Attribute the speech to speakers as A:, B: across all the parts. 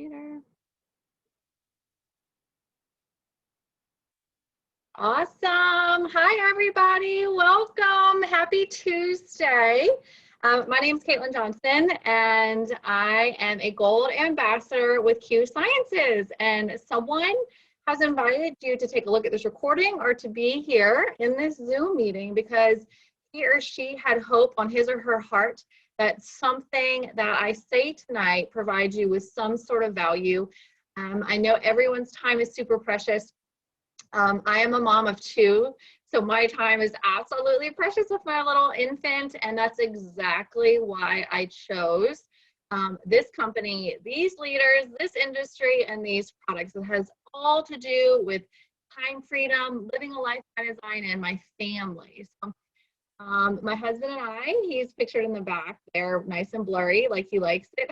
A: computer. Awesome. Hi, everybody. Welcome. Happy Tuesday. My name is Caitlin Johnson, and I am a gold ambassador with Q Sciences. And someone has invited you to take a look at this recording or to be here in this Zoom meeting because he or she had hope on his or her heart that something that I say tonight provides you with some sort of value. I know everyone's time is super precious. I am a mom of two, so my time is absolutely precious with my little infant, and that's exactly why I chose this company, these leaders, this industry, and these products. It has all to do with time freedom, living a life by design, and my family. So, my husband and I, he's pictured in the back there, nice and blurry, like he likes it.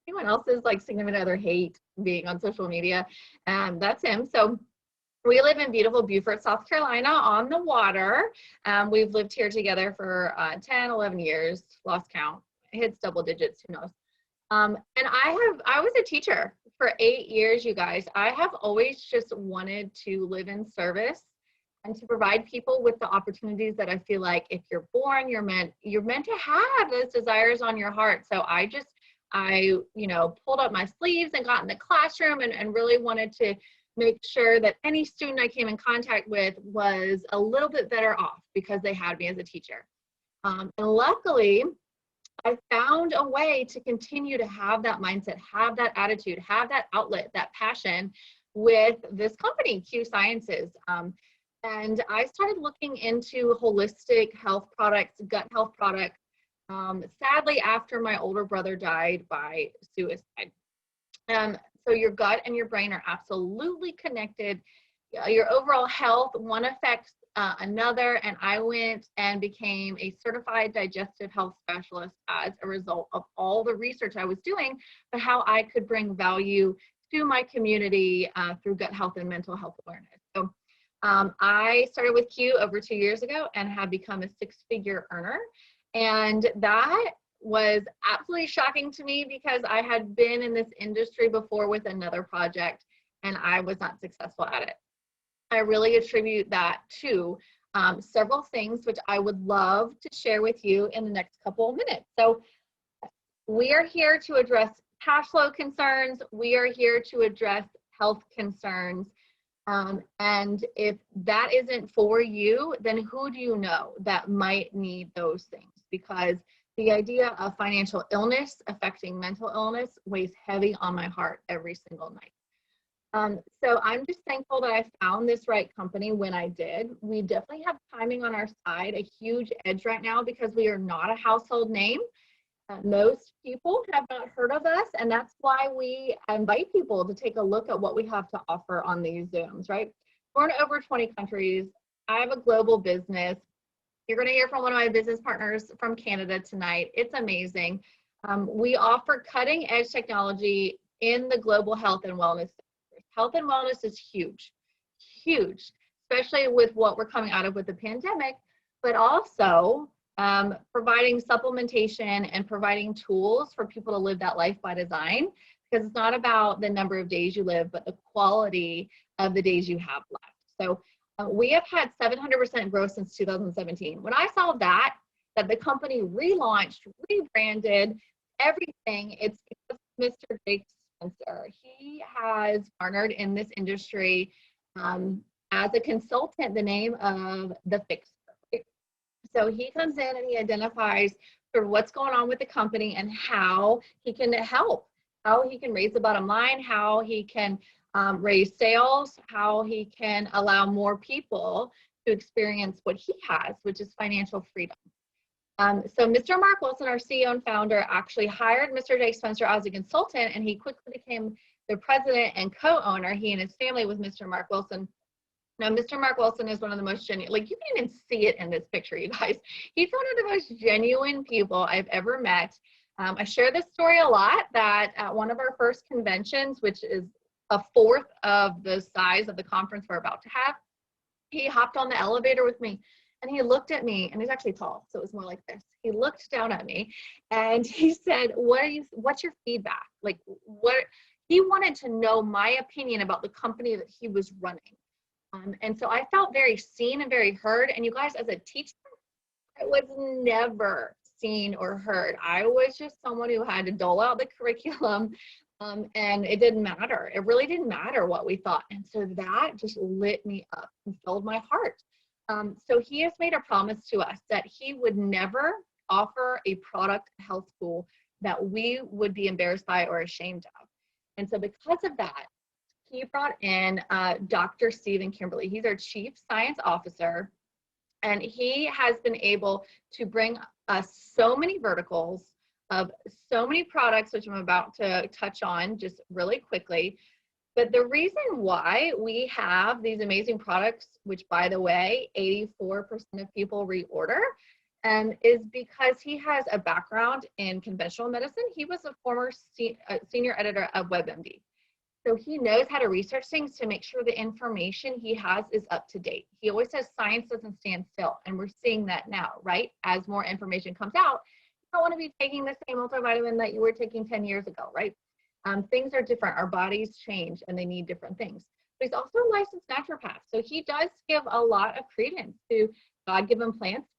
A: Anyone else's like significant other hate being on social media, that's him. So we live in beautiful Beaufort, South Carolina on the water. We've lived here together for 10, 11 years, lost count. It hits double digits, who knows. And I was a teacher for 8 years, you guys. I have always just wanted to live in service and to provide people with the opportunities that I feel like if you're born, you're meant to have those desires on your heart. So I pulled up my sleeves and got in the classroom and really wanted to make sure that any student I came in contact with was a little bit better off because they had me as a teacher. And luckily, I found a way to continue to have that mindset, have that attitude, have that outlet, that passion with this company, Q Sciences. And I started looking into holistic health products, gut health products, sadly after my older brother died by suicide. So your gut and your brain are absolutely connected. Your overall health, one affects another, and I went and became a certified digestive health specialist as a result of all the research I was doing, but how I could bring value to my community through gut health and mental health awareness. So I started with Q over 2 years ago and have become a six-figure earner. And that was absolutely shocking to me because I had been in this industry before with another project and I was not successful at it. I really attribute that to several things which I would love to share with you in the next couple of minutes. So we are here to address cash flow concerns. We are here to address health concerns. And if that isn't for you, then who do you know that might need those things? Because the idea of financial illness affecting mental illness weighs heavy on my heart every single night. So I'm just thankful that I found this right company when I did. We definitely have timing on our side, a huge edge right now because we are not a household name. Most people have not heard of us, and that's why we invite people to take a look at what we have to offer on these Zooms, right? We're in over 20 countries. I have a global business. You're going to hear from one of my business partners from Canada tonight. It's amazing. We offer cutting edge technology in the global health and wellness sector. Health and wellness is huge, huge, especially with what we're coming out of with the pandemic, but also providing supplementation and providing tools for people to live that life by design, because it's not about the number of days you live, but the quality of the days you have left. So we have had 700% growth since 2017. When I saw that the company relaunched, rebranded, everything, it's because Mr. Jake Spencer. He has garnered in this industry as a consultant the name of the Fixer. So he comes in and he identifies sort of what's going on with the company and how he can help, how he can raise the bottom line, how he can raise sales, how he can allow more people to experience what he has, which is financial freedom. So Mr. Mark Wilson, our CEO and founder, actually hired Mr. Jake Spencer as a consultant, and he quickly became the president and co-owner, he and his family, with Mr. Mark Wilson. Now, Mr. Mark Wilson is one of the most genuine, like you can even see it in this picture, you guys. He's one of the most genuine people I've ever met. I share this story a lot that at one of our first conventions, which is a fourth of the size of the conference we're about to have, he hopped on the elevator with me And he looked at me, and he's actually tall, so it was more like this. He looked down at me and he said, what's your feedback? Like, what? He wanted to know my opinion about the company that he was running. And so I felt very seen and very heard. And you guys, as a teacher, I was never seen or heard. I was just someone who had to dole out the curriculum, and it didn't matter. It really didn't matter what we thought. And so that just lit me up and filled my heart. So he has made a promise to us that he would never offer a product health tool that we would be embarrassed by or ashamed of. And so because of that, he brought in Dr. Stephen Kimberly. He's our Chief Science Officer, and he has been able to bring us so many verticals of so many products, which I'm about to touch on just really quickly. But the reason why we have these amazing products, which by the way, 84% of people reorder, is because he has a background in conventional medicine. He was a former senior editor of WebMD. So he knows how to research things to make sure the information he has is up to date. He always says science doesn't stand still, and we're seeing that now, right? As more information comes out, you don't want to be taking the same multivitamin that you were taking 10 years ago, right? Things are different. Our bodies change and they need different things. But he's also a licensed naturopath. So he does give a lot of credence to God-given plants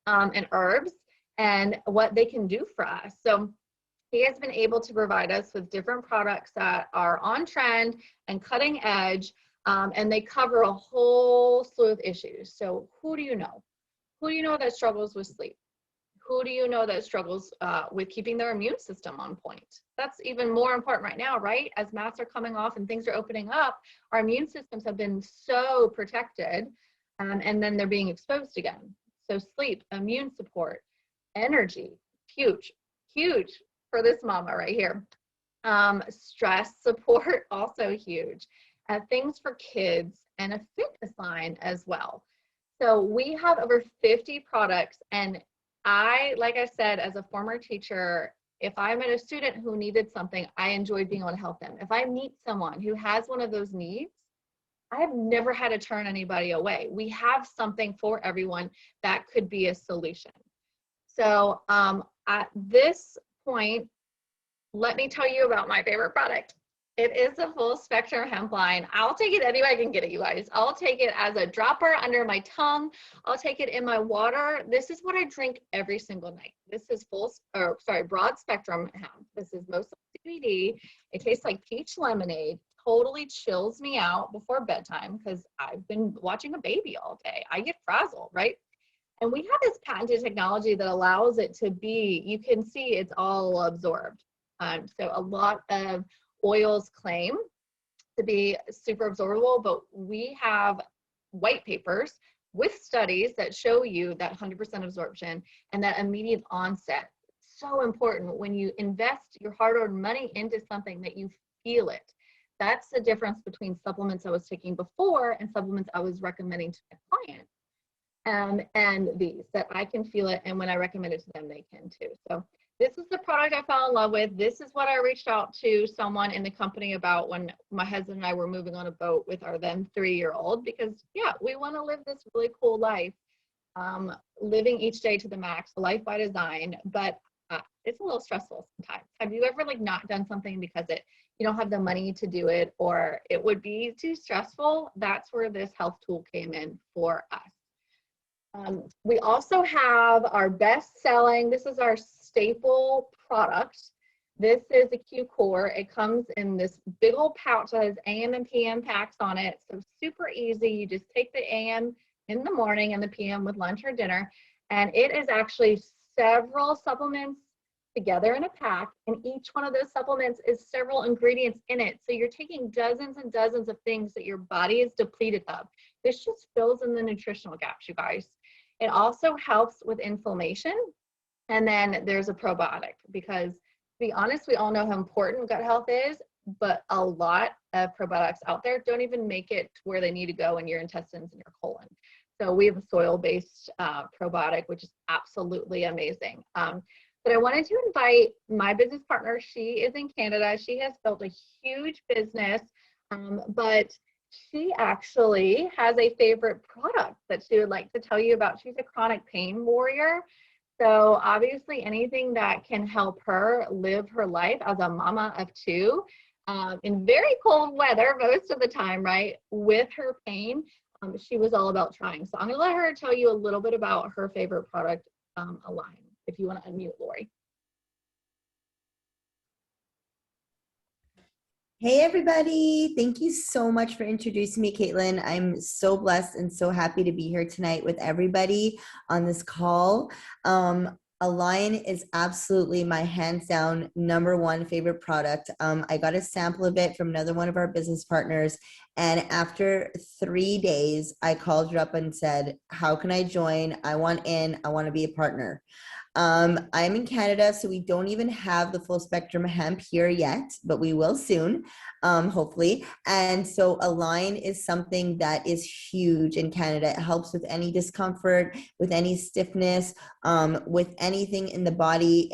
A: and herbs and what they can do for us. So he has been able to provide us with different products that are on trend and cutting edge, and they cover a whole slew of issues. So who do you know? Who do you know that struggles with sleep? Who do you know that struggles with keeping their immune system on point? That's even more important right now, right? As masks are coming off and things are opening up, our immune systems have been so protected, and then they're being exposed again. So sleep, immune support, energy, huge, huge for this mama right here. Stress support, also huge. Things for kids, and a fitness line as well. So we have over 50 products, and like I said, as a former teacher, if I met a student who needed something, I enjoyed being able to help them. If I meet someone who has one of those needs, I have never had to turn anybody away. We have something for everyone that could be a solution. So at this point, let me tell you about my favorite product. It is a full spectrum hemp line. I'll take it any way I can get it, you guys. I'll take it as a dropper under my tongue. I'll take it in my water. This is what I drink every single night. This is broad spectrum hemp. This is mostly CBD. It tastes like peach lemonade. Totally chills me out before bedtime because I've been watching a baby all day. I get frazzled, right? And we have this patented technology that allows it to be, you can see it's all absorbed. So a lot of oils claim to be super absorbable, but we have white papers with studies that show you that 100% absorption and that immediate onset. So important when you invest your hard-earned money into something that you feel it. That's the difference between supplements I was taking before and supplements I was recommending to my client. And these, that I can feel it, and when I recommend it to them, they can too. So this is the product I fell in love with. This is what I reached out to someone in the company about when my husband and I were moving on a boat with our then 3-year-old, because yeah, we want to live this really cool life, living each day to the max, life by design, but it's a little stressful sometimes. Have you ever not done something because you don't have the money to do it, or it would be too stressful? That's where this health tool came in for us. We also have our best-selling, this is our staple product. This is a Q Core. It comes in this big old pouch that has AM and PM packs on it. So super easy. You just take the AM in the morning and the PM with lunch or dinner. And it is actually several supplements together in a pack. And each one of those supplements is several ingredients in it. So you're taking dozens and dozens of things that your body is depleted of. This just fills in the nutritional gaps, you guys. It also helps with inflammation. And then there's a probiotic, because to be honest, we all know how important gut health is, but a lot of probiotics out there don't even make it to where they need to go in your intestines and your colon. So we have a soil-based probiotic, which is absolutely amazing. But I wanted to invite my business partner. She is in Canada. She has built a huge business, but she actually has a favorite product that she would like to tell you about. She's a chronic pain warrior. So obviously anything that can help her live her life as a mama of two in very cold weather most of the time, right, with her pain, she was all about trying. So I'm going to let her tell you a little bit about her favorite product, Align, if you want to unmute Lori.
B: Hey everybody, thank you so much for introducing me, Caitlin. I'm so blessed and so happy to be here tonight with everybody on this call. Align is absolutely my hands down #1 favorite product. I got a sample of it from another one of our business partners, and after 3 days, I called her up and said, how can I join? I want in, I want to be a partner. I'm in Canada, so we don't even have the full spectrum hemp here yet, but we will soon, hopefully. And so Align is something that is huge in Canada. It helps with any discomfort, with any stiffness, with anything in the body,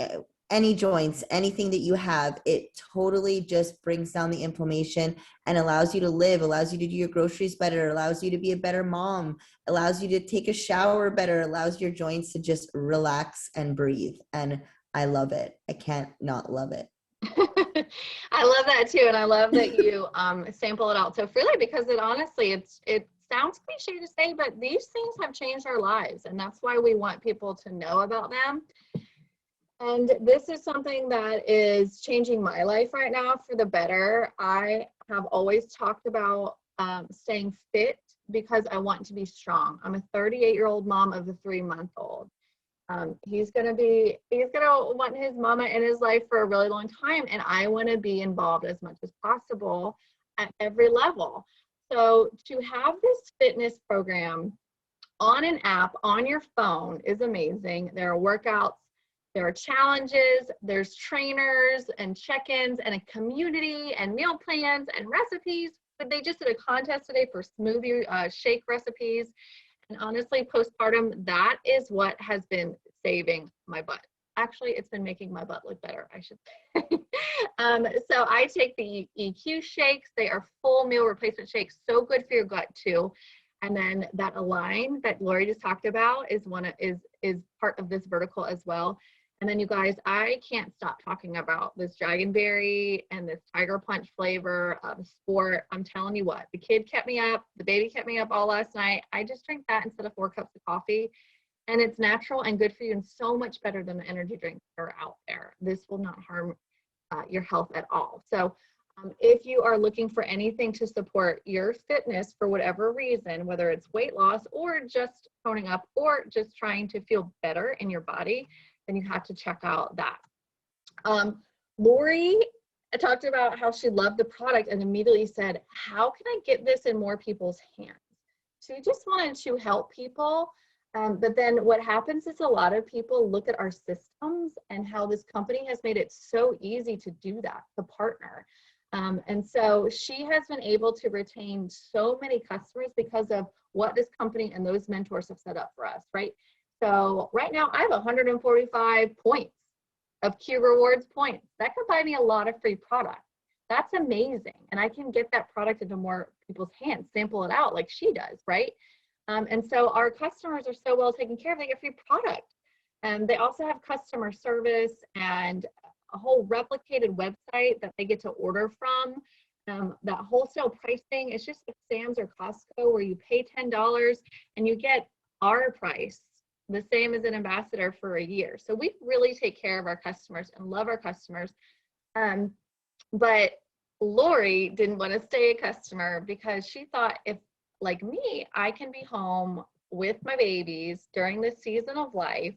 B: any joints, anything that you have. It totally just brings down the inflammation and allows you to live, allows you to do your groceries better, allows you to be a better mom, allows you to take a shower better, allows your joints to just relax and breathe. And I love it. I can't not love it.
A: I love that too. And I love that you sample it out so freely, because it honestly, it sounds cliche to say, but these things have changed our lives. And that's why we want people to know about them. And this is something that is changing my life right now for the better. I have always talked about staying fit because I want to be strong. I'm a 38-year-old mom of a 3-month-old. He's gonna want his mama in his life for a really long time, and I want to be involved as much as possible at every level. So to have this fitness program on an app on your phone is amazing. There are workouts, there are challenges, there's trainers and check-ins and a community and meal plans and recipes. But they just did a contest today for smoothie shake recipes. And honestly, postpartum, that is what has been saving my butt. Actually, it's been making my butt look better, I should say. So I take the EQ shakes. They are full meal replacement shakes, so good for your gut too. And then that Align that Lori just talked about is part of this vertical as well. And then you guys, I can't stop talking about this dragonberry and this tiger punch flavor of sport. I'm telling you what, the kid kept me up, the baby kept me up all last night. I just drank that instead of 4 cups of coffee. And it's natural and good for you and so much better than the energy drinks that are out there. This will not harm your health at all. So if you are looking for anything to support your fitness for whatever reason, whether it's weight loss or just toning up or just trying to feel better in your body, then you have to check out that. Lori talked about how she loved the product and immediately said, how can I get this in more people's hands? She just wanted to help people. But then what happens is a lot of people look at our systems and how this company has made it so easy to do that, to partner. And so she has been able to retain so many customers because of what this company and those mentors have set up for us, right? So right now I have 145 points of Q Rewards points. That could buy me a lot of free product. That's amazing. And I can get that product into more people's hands, sample it out like she does, right? And so our customers are so well taken care of, they get free product. And they also have customer service and a whole replicated website that they get to order from. That wholesale pricing, it's just like Sam's or Costco where you pay $10 and you get our price, the same as an ambassador for a year. So we really take care of our customers and love our customers. But Lori didn't want to stay a customer because she thought, if like me, I can be home with my babies during this season of life,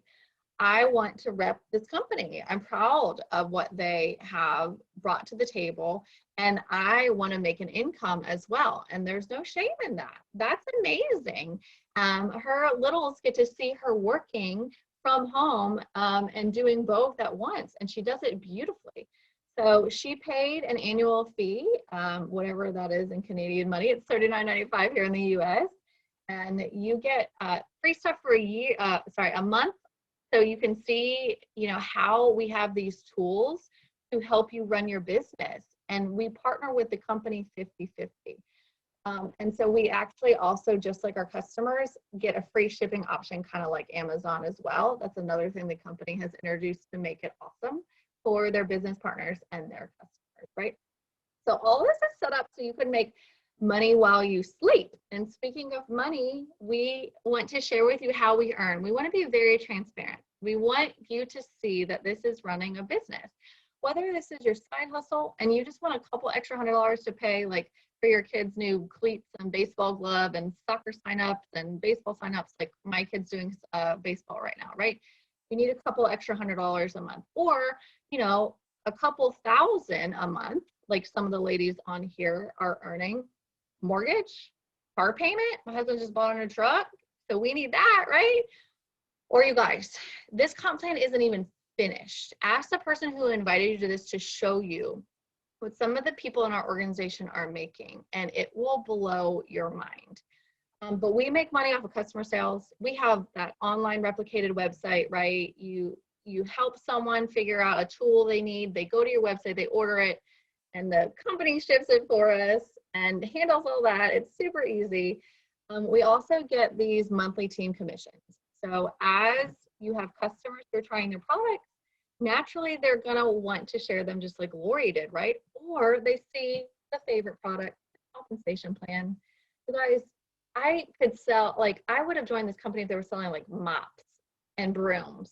A: I want to rep this company. I'm proud of what they have brought to the table, and I want to make an income as well. And there's no shame in that. That's amazing. Her littles get to see her working from home and doing both at once, and she does it beautifully. So she paid an annual fee, whatever that is in Canadian money. It's $39.95 here in the US. And you get free stuff for a month. So you can see, how we have these tools to help you run your business. And we partner with the company 50-50. And so we actually also, just like our customers, get a free shipping option, kind of like Amazon as well. That's another thing the company has introduced to make it awesome for their business partners and their customers, right? So all this is set up so you can make money while you sleep. And speaking of money, we want to share with you how we earn. We want to be very transparent. We want you to see that this is running a business. Whether this is your side hustle and you just want a couple extra $100 to pay, like for your kids' new cleats and baseball glove and soccer signups and baseball signups, like my kid's doing baseball right now, right? You need a couple extra $100 a month, or, you know, a couple thousand a month, like some of the ladies on here are earning. Mortgage, car payment, my husband just bought a new truck, so we need that, right? Or you guys, this comp plan isn't even finished. Ask the person who invited you to this to show you what some of the people in our organization are making, and it will blow your mind. But we make money off of customer sales. We have that online replicated website, right? You help someone figure out a tool they need. They go to your website, they order it, and the company ships it for us and handles all that. It's super easy. We also get these monthly team commissions. So as you have customers who are trying their products, naturally they're gonna want to share them just like Lori did, right? Or they see the favorite product, compensation plan. You guys, I could sell, like, I would have joined this company if they were selling like mops and brooms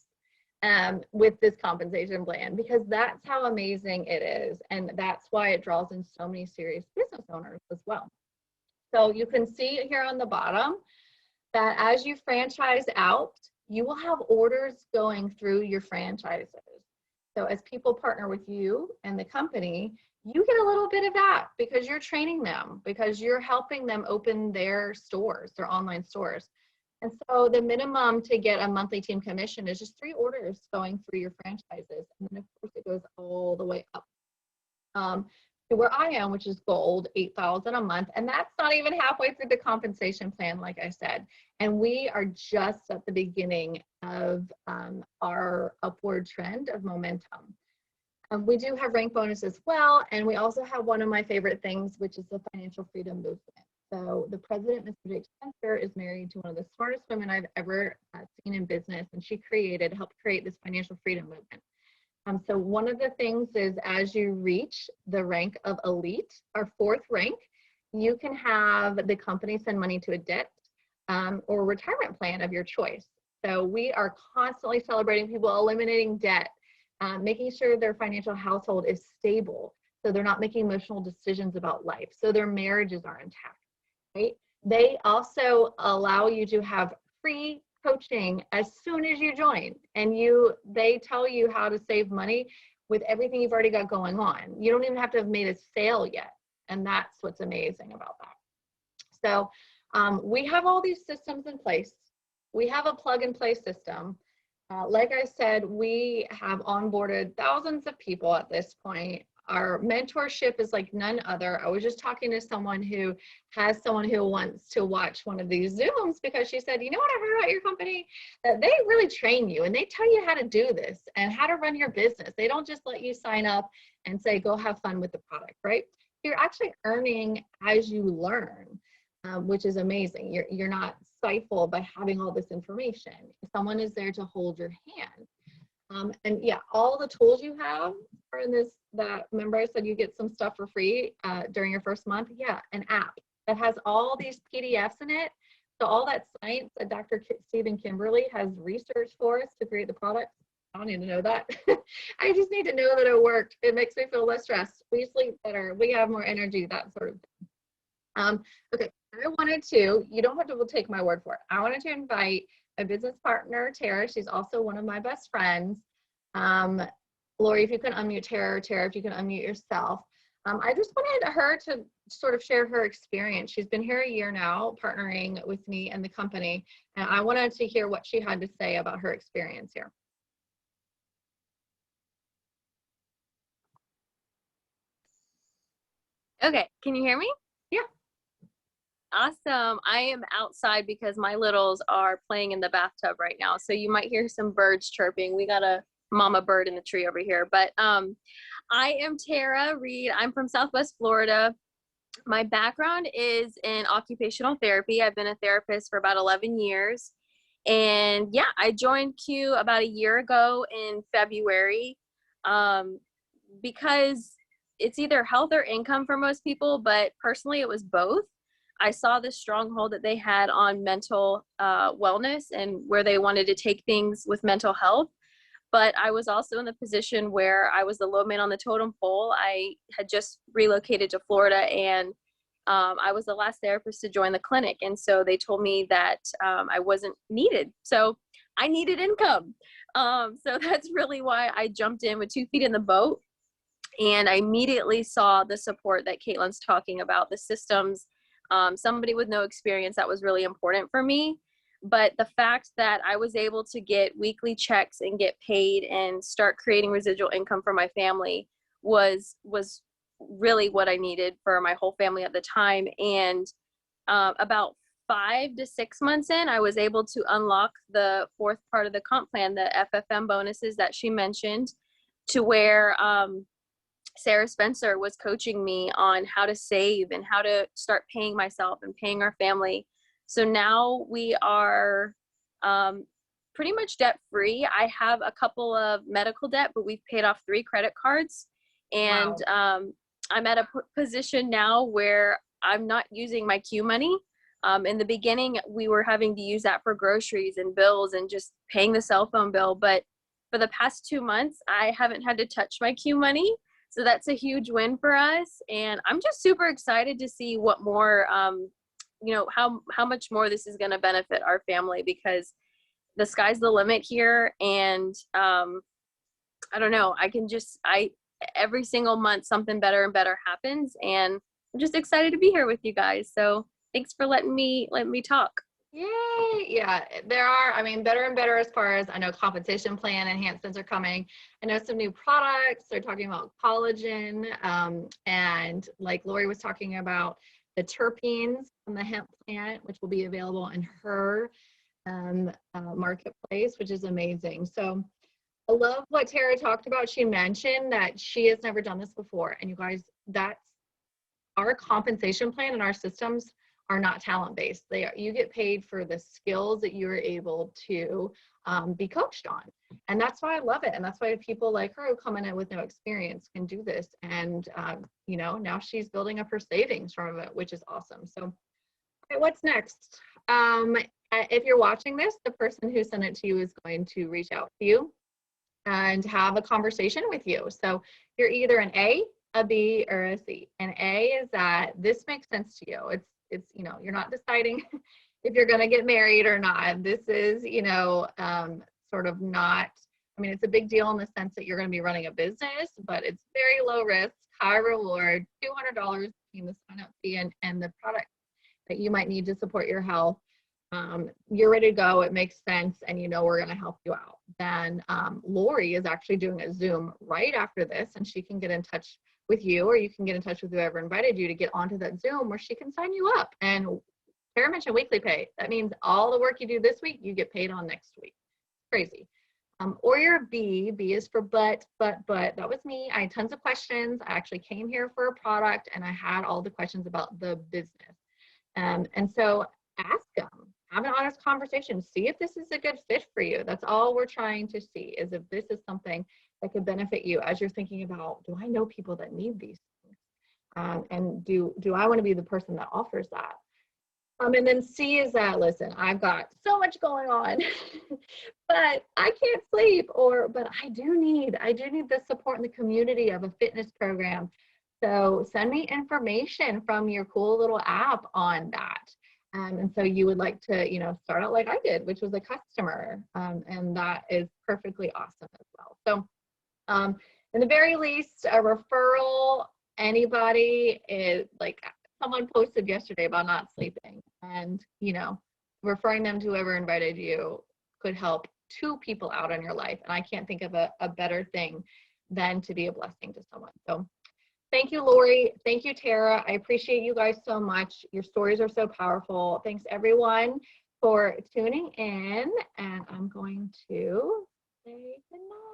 A: with this compensation plan, because that's how amazing it is. And that's why it draws in so many serious business owners as well. So you can see here on the bottom that as you franchise out, you will have orders going through your franchises. So as people partner with you and the company, you get a little bit of that because you're training them, because you're helping them open their stores, their online stores. And so the minimum to get a monthly team commission is just 3 orders going through your franchises. And then of course it goes all the way up to where I am, which is gold, $8,000 a month. And that's not even halfway through the compensation plan, like I said. And we are just at the beginning of our upward trend of momentum. We do have rank bonus as well. And we also have one of my favorite things, which is the financial freedom movement. So the president, Mr. Jake Spencer, is married to one of the smartest women I've ever seen in business. And she helped create this financial freedom movement. So one of the things is, as you reach the rank of elite, our 4th rank, you can have the company send money to a debt or retirement plan of your choice. So we are constantly celebrating people eliminating debt, making sure their financial household is stable, so they're not making emotional decisions about life, so their marriages are intact, right? They also allow you to have free coaching as soon as you join, and they tell you how to save money with everything you've already got going on. You don't even have to have made a sale yet, and that's what's amazing about that. So we have all these systems in place. We have a plug and play system. Like I said, we have onboarded thousands of people at this point. Our mentorship is like none other. I was just talking to someone who has someone who wants to watch one of these Zooms, because she said, you know what I heard about your company? That they really train you and they tell you how to do this and how to run your business. They don't just let you sign up and say, go have fun with the product, right? You're actually earning as you learn, which is amazing. You're not stifled by having all this information. Someone is there to hold your hand. And yeah, all the tools you have are in this, that, remember I said you get some stuff for free during your first month? Yeah, an app that has all these PDFs in it. So all that science that Dr. Stephen Kimberly has researched for us to create the product, I don't need to know that. I just need to know that it worked. It makes me feel less stressed. We sleep better. We have more energy, that sort of thing. Okay, I wanted to, you don't have to take my word for it. I wanted to invite my business partner, Tara. She's also one of my best friends. Lori, if you can unmute Tara, or Tara, if you can unmute yourself. I just wanted her to sort of share her experience. She's been here a year now, partnering with me and the company, and I wanted to hear what she had to say about her experience here.
C: Okay, can you hear me?
A: Yeah.
C: Awesome. I am outside because my littles are playing in the bathtub right now. So you might hear some birds chirping. We got a mama bird in the tree over here. But I am Tara Reed. I'm from Southwest Florida. My background is in occupational therapy. I've been a therapist for about 11 years. And yeah, I joined Q about a year ago in February, um, because it's either health or income for most people, but personally it was both. I saw the stronghold that they had on mental wellness and where they wanted to take things with mental health. But I was also in the position where I was the low man on the totem pole. I had just relocated to Florida, and I was the last therapist to join the clinic. And so they told me that I wasn't needed. So I needed income. So that's really why I jumped in with 2 feet in the boat. And I immediately saw the support that Caitlin's talking about, the systems, somebody with no experience. That was really important for me. But the fact that I was able to get weekly checks and get paid and start creating residual income for my family was really what I needed for my whole family at the time. And about 5 to 6 months in, I was able to unlock the 4th part of the comp plan, the FFM bonuses that she mentioned, to where Sarah Spencer was coaching me on how to save and how to start paying myself and paying our family. So now we are pretty much debt free. I have a couple of medical debt, but we've paid off 3 credit cards. And
A: Wow.
C: I'm at a position now where I'm not using my Q money. In the beginning, we were having to use that for groceries and bills and just paying the cell phone bill. But for the past 2 months, I haven't had to touch my Q money. So that's a huge win for us. And I'm just super excited to see what more, how much more this is going to benefit our family, because the sky's the limit here. And I don't know, every single month, something better and better happens. And I'm just excited to be here with you guys. So thanks for letting me talk.
A: Yay. Yeah, there are, I mean, better and better as far as I know, compensation plan enhancements are coming. I know some new products. They're talking about collagen. And like Lori was talking about, the terpenes from the hemp plant, which will be available in her marketplace, which is amazing. So I love what Tara talked about. She mentioned that she has never done this before. And you guys, that's our compensation plan and our systems are not talent-based. You get paid for the skills that you're able to be coached on. And that's why I love it. And that's why people like her who come in with no experience can do this. And, now she's building up her savings from it, which is awesome. So, okay, what's next? If you're watching this, the person who sent it to you is going to reach out to you and have a conversation with you. So you're either an A, a B, or a C. And A is that this makes sense to you. It's you're not deciding if you're going to get married or not. This is sort of not, I mean, it's a big deal in the sense that you're going to be running a business, but it's very low risk, high reward, $200 between the sign up fee and the product that you might need to support your health. You're ready to go, it makes sense, and we're going to help you out. Then Lori is actually doing a Zoom right after this, and she can get in touch with you, or you can get in touch with whoever invited you to get onto that Zoom where she can sign you up. And Tara mentioned weekly pay. That means all the work you do this week, you get paid on next week. Crazy. Or you're a B. B is for but. That was me. I had tons of questions. I actually came here for a product, and I had all the questions about the business. And so ask them. Have an honest conversation. See if this is a good fit for you. That's all we're trying to see, is if this is something that could benefit you as you're thinking about, do I know people that need these things? And do I want to be the person that offers that? And then C is that, listen, I've got so much going on, but I can't sleep, but I do need the support in the community of a fitness program. So send me information from your cool little app on that. And so you would like to, start out like I did, which was a customer. And that is perfectly awesome as well. So in the very least, a referral, anybody is like, someone posted yesterday about not sleeping, and, referring them to whoever invited you could help 2 people out in your life. And I can't think of a better thing than to be a blessing to someone. So thank you, Lori. Thank you, Tara. I appreciate you guys so much. Your stories are so powerful. Thanks, everyone, for tuning in. And I'm going to say goodnight.